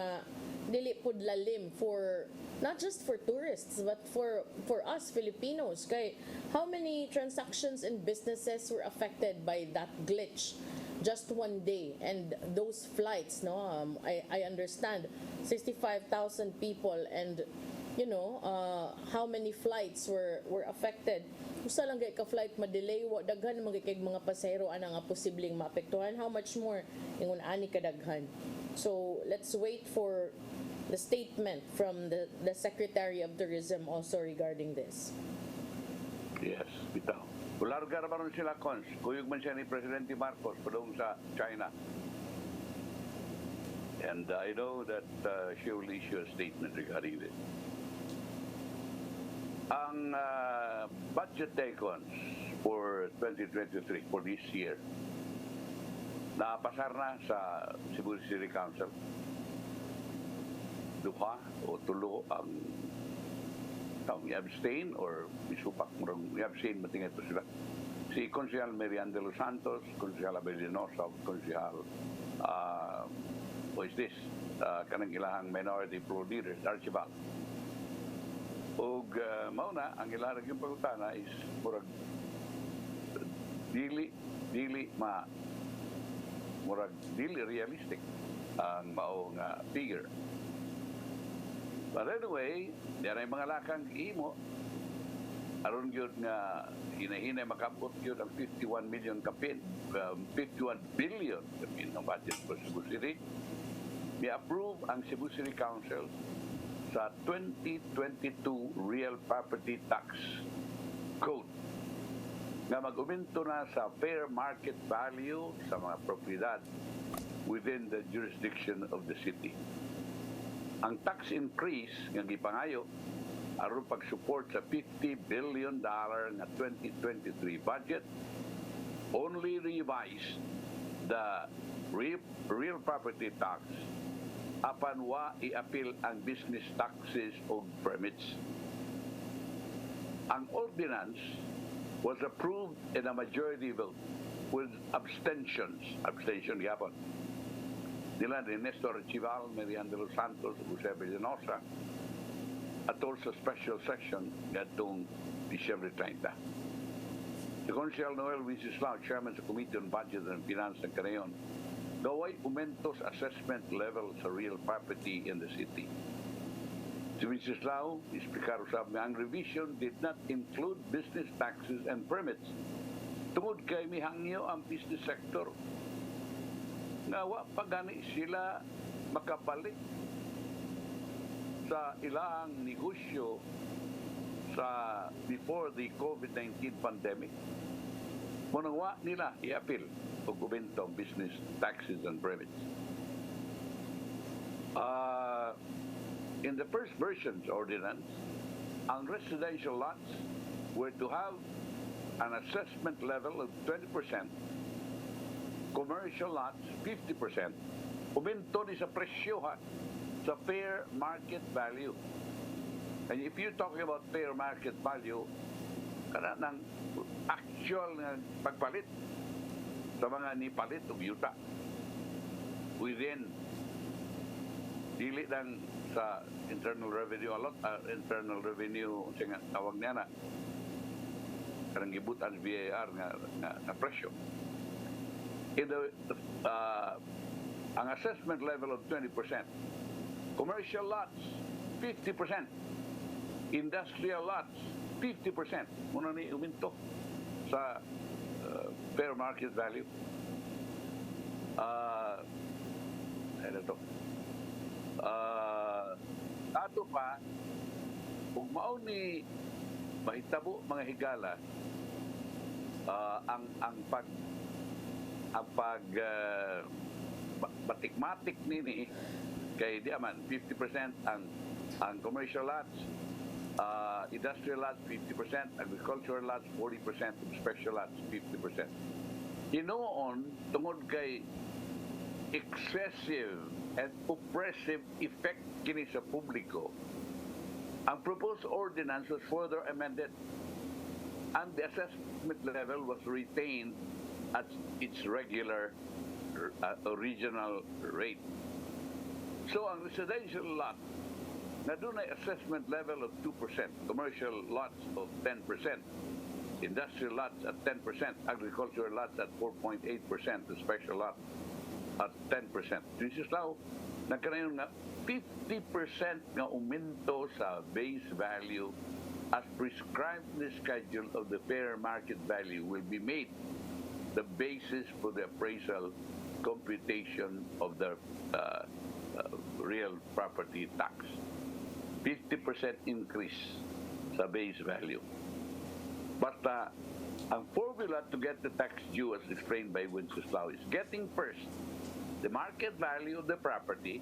Speaker 4: dili pud lalim for not just for tourists but for us Filipinos. Kay how many transactions and businesses were affected by that glitch just one day, and those flights, no, I understand 65,000 people, and how many flights were affected. Usa lang gay ka flight ma-delay, wa daghan mga kay mga pasahero ana nga posibleng maapektuhan, how much more ingon ani kadaghan. So let's wait for the statement from the Secretary of Tourism also regarding this.
Speaker 3: Yes, bitaw. Wala lugar ba ron sila, Cons? Kuyog man siya ni Presidente Marcos padung sa China. And I know that she will issue a statement regarding this. Ang budget day, Cons, for 2023, for this year, napasar na sa Cebu City Council. Duha o tulo ang i-abstain or isupak murang i-abstain matingay to sila. Si Konsehal Merian de los Santos, Konsehal Abelinosa, Konsehal kanang ilahang minority pro leaders, Archibald. Ug mauna ang ilahang yung pagutana is murag dili realistic ang mao nga figure. But anyway, yan ay mga lakang imo aron gyud nga hinahinay makabot gyud ang 51 million kapin, 51 billion kapin ng budget for Cebu City. Mi-approve ang Cebu City Council sa 2022 Real Property Tax Code nga mag-uminto na sa fair market value sa mga propiedad within the jurisdiction of the city. Ang tax increase nga gipangayo aron pag-support sa $50 billion nga 2023 budget only revised the real property tax apan wa i-appeal ang business taxes o permits. Ang ordinance was approved in a majority vote with abstention gapon. Nila ni Nestor Chival, Merian de los Santos, Jose Villanosa, at also special section gatong Disyembre 30. Si Consial Noel Wenceslao, Chairman sa Committee on Budget and Finance ng Carayon, gaway umentos assessment level sa real property in the city. Si Wenceslao, isplikar usab nga ang revision did not include business taxes and permits. Tungod kay mihangyo ang business sector nga wa pa gani sila makabalik sa ilang negosyo sa before the COVID-19 pandemic. Munang wa nila i-appeal o gubento business taxes and permits. In the first version's ordinance, ang residential lots were to have an assessment level of 20%, commercial lots 50%, uminto ni sa presyo sa fair market value. And if you're talking about fair market value, kana ng actual nga pagpalit sa mga nipalit o yuta within dili lang sa internal revenue internal revenue nga tawag niya na kanang gibutan VAR nga presyo. In the ang assessment level of 20%, commercial lots 50%, industrial lots 50%. Muna ni uminto sa fair market value. Ano to? Ato pa, kung mao ni mahitabo mga higala, ang batikmatik nini kay di aman 50% ang commercial lots, industrial lots 50%, agricultural lots 40%, special lots 50%. Hinoon tungod kay excessive and oppressive effect kini sa publiko, ang proposed ordinance was further amended and the assessment level was retained at its regular original rate. So ang residential lot na doon ay assessment level of 2%, commercial lots of 10%, industrial lots at 10%, agricultural lots at 4.8%, the special lot at 10%. This is now, nagkanayon nga 50% nga uminto sa base value as prescribed in the schedule of the fair market value will be made the basis for the appraisal computation of the real property tax. 50% increase sa base value. But ang formula to get the tax due, as explained by Wenceslao, is getting first the market value of the property,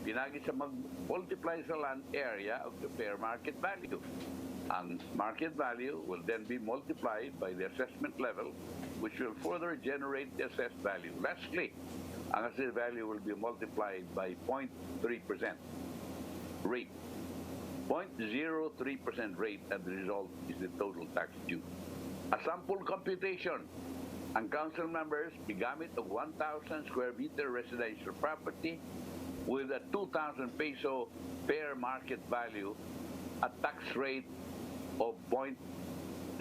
Speaker 3: pinagi sa mag-multiply sa land area of the fair market value. Ang market value will then be multiplied by the assessment level, which will further generate the assessed value. Lastly, ang assessed value will be multiplied by 0.3% rate. 0.03% rate, and the result is the total tax due. A sample computation, ang council members bigamit of 1,000 square meter residential property with a 2,000 peso fair market value, a tax rate of 0.03%.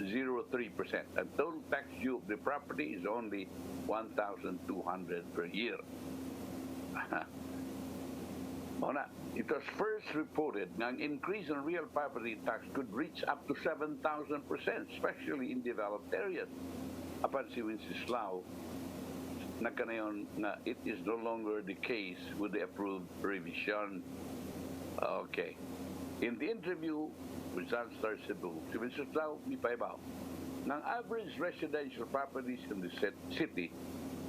Speaker 3: And total tax due of the property is only 1,200 per year. It was first reported that an increase in real property tax could reach up to 7,000%, especially in developed areas. Apan si Wenceslao, nagkanayon na it is no longer the case with the approved revision. Okay. In the interview with Sunstar Cebu, si Wenceslao ipaibaw, ng average residential properties in the city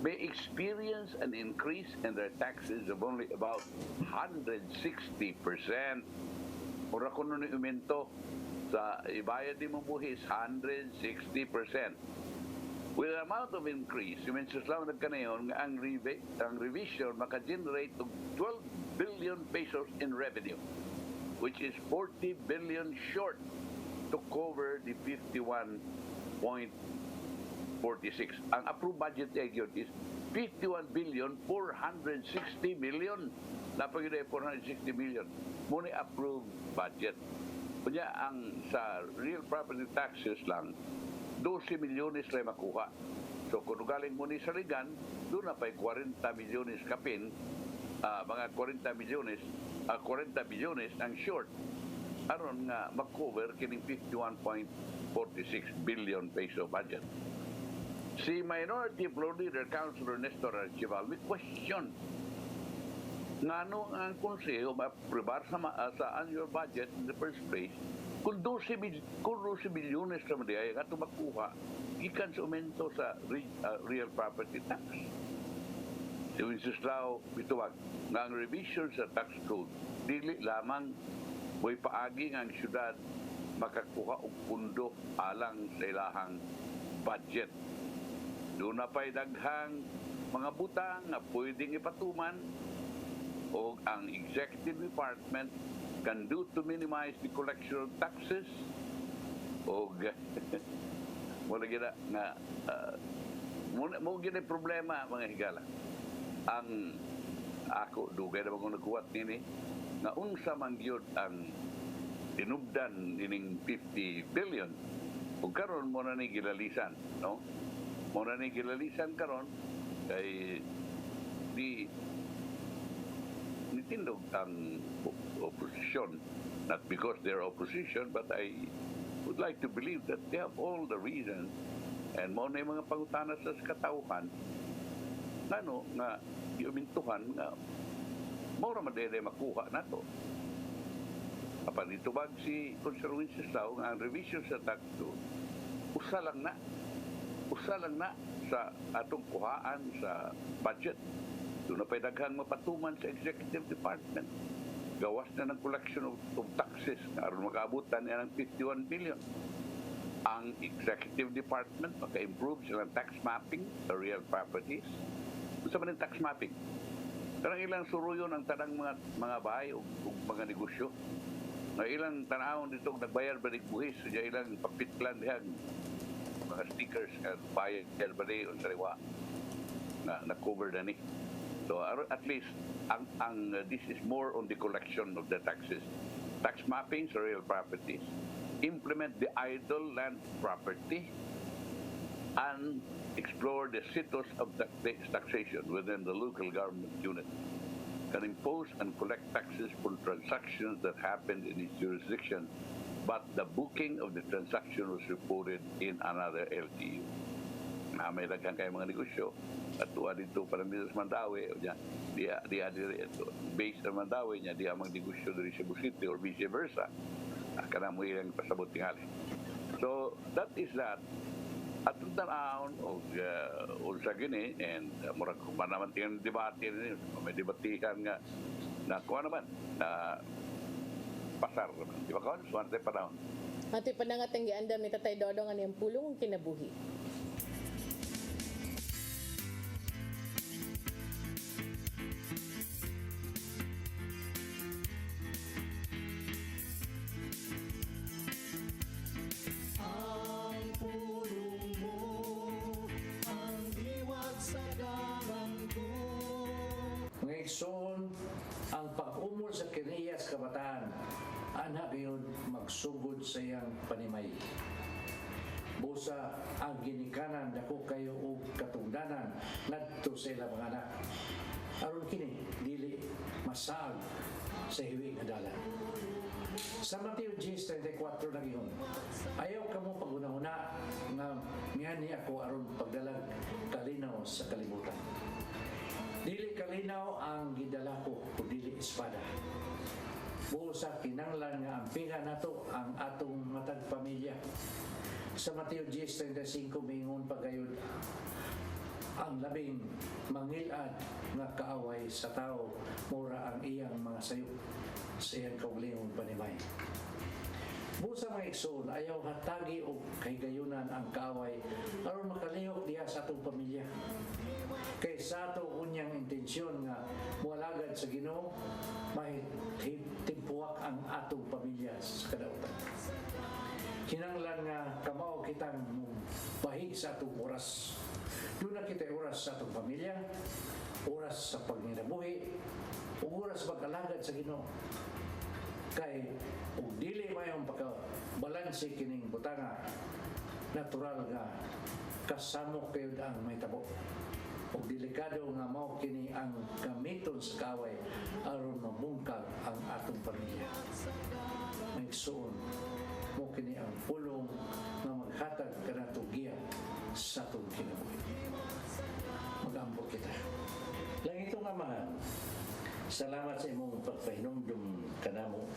Speaker 3: may experience an increase in their taxes of only about 160%. Ora kung nun umento sa ibayad di mong buhis, 160%. With the amount of increase, si Wenceslao nagkanayon ang revision maka-generate of 12 billion pesos in revenue, which is 40 billion short to cover the 51.46. Ang approved budget yun is 51 billion 460 million. Napag yun 460 million. Muna approved budget. Kunya ang sa real property taxes lang, 12 milyones lang makuha. So kung galing muna sa ligan, doon na pa'y 40 milyones kapin, mga 40 milyones ang short. Aron nga mag-cover kining 51.46 billion peso budget. Si Minority Floor Leader Councilor Nestor Archival may question ngano ang konseho ma-aprobar sa annual budget in the first place kung 12 bilyones naman di ay ato makuha gikan sa aumento sa real property tax. Si Wenceslao bituwag nga ang revision sa tax code dili lamang way paagi nga ang syudad makakuha og pundo alang sa ilahang budget. Doon na pa'y daghang mga butang na pwedeng ipatuman o ang executive department can do to minimize the collection of taxes o muna gina nga muna gina problema mga higala. Ang ako dugay na mga nagkuwat nini nga unsa man gyud ang tinubdan nining 50 billion ug karon mo na ni gilalisan, no? Muna ni gilalisan karon kay di nitindog ang opposition, not because they're opposition, but I would like to believe that they have all the reasons and mo na yung mga pangutana sa katauhan ano nga iumintuhan nga mo ra man dili makuha nato. Apan itubag si Consul Wenceslao nga ang revision sa tax code usa lang na sa atong kuhaan sa budget. Doon na pa'y daghang mapatuman sa executive department. Gawas na ng collection of taxes na aron mag-abutan na ng 51 billion. Ang executive department maka-improve sila ng tax mapping sa real properties. Gusto man ng tax mapping? Karang ilang suruyon ang tanang mga bahay o mga negosyo. Na ilang tanahon dito nagbayar ba buhis, ilang papitlan dihang mga stickers at bayad ba rin sa riwa na cover na ni. So at least this is more on the collection of the taxes. Tax mapping sa real properties. Implement the idle land property. and explore the situs of taxation within the local government unit, can impose and collect taxes for transactions that happened in its jurisdiction, but the booking of the transaction was reported in another LTU. May daghang kay mga negosyo at tuwa dito para dito sa Mandawi dia based sa Mandawi niya dia mag negosyo diri sa Cebu City or vice versa. Kana mo yang pasabot tingali. So that is that. At tanahon o sa gini and murag pa naman tingin debate ni may debatihan nga na kuha naman na pasar naman. Di ba kaon? Suwarte pa daon.
Speaker 4: Ato'y panangat ang giandam ni Tatay Dodong ang iyang pulong kinabuhi.
Speaker 5: Mga igsoon, ang pag-umol sa kiniyas kabataan, anak yun magsugod sa iyang panimay. Busa ang ginikanan dako kayo o katungdanan ngadto sa ilang mga anak. Aron kini dili masaag sa hiwi nga dalan. Sa Mateo 10:34 na gihon, ayaw kamo pagunahuna nga miyani ako aron pagdalag kalinaw sa kalibutan. Dili kalinaw ang gidala ko o dili espada. Busa kinanglan nga ampingan nato ang atong matag pamilya. Sa Mateo 10:35 mingon pagayod, ang labing mangilad nga kaaway sa tao mura ang iyang mga sayop sa iyang kaugalingong panimay. Busa mga igsoon, ayaw hatagi o kahigayunan ang kaaway aron makalihok diha sa atong pamilya. Kay sa ato unyang intensyon nga mualagad sa Ginoo, mahimpuwak ang atong pamilya sa kadautan. Kinanglan nga kamao kitang bahig sa atong oras. Doon na kita oras sa atong pamilya, oras sa pagnginabuhi, o oras sa pag-alagad sa Ginoo. Kay ug dili mayong pagkabalanse kining butanga, natural nga kasamo kayo ang may tabo. O delikado nga mao kini ang gamiton sa kaway aron mabungkag ang atong pamilya. May suon mo kini ang pulong nga maghatag kanato giya sa atong kinabuhi. Mag-ambot kita. Langitong Amahan, salamat sa imong pagpahinumdum kanamo.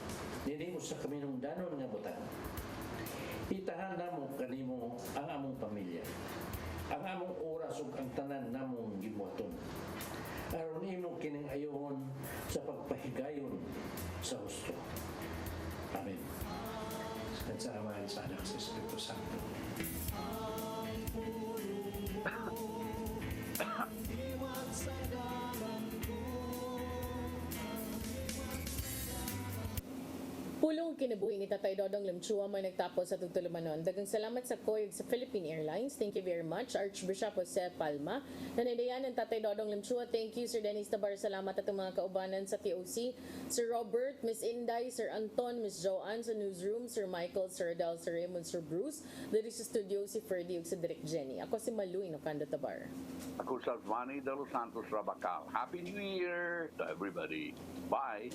Speaker 5: Dili mo sa kaminungdanon nga butang. Itahan namo kanimo ang among pamilya. Ang among oras ug ang tanan namong gibuhaton. Aron imo kining ayohon sa pagpahigayon sa husto. Amen. Sa Ama sa Anak sa Espiritu Santo.
Speaker 4: Pulong kinabuhi ni Tatay Dodong Limchua may nagtapos sa tugtulumanon. Dagang salamat sa koyog sa Philippine Airlines. Thank you very much. Archbishop Jose Palma. Nanaydayan ng Tatay Dodong Limchua. Thank you, Sir Dennis Tabar. Salamat at mga kaubanan sa TOC. Sir Robert, Miss Inday, Sir Anton, Miss Joanne sa newsroom, Sir Michael, Sir Adel, Sir Raymond, Sir Bruce. Dari sa studio si Ferdy ug si Direk Jenny. Ako si Malu Inokando Tabar.
Speaker 3: Ako sa Manny de los Santos Rabacal. Happy New Year to everybody. Bye.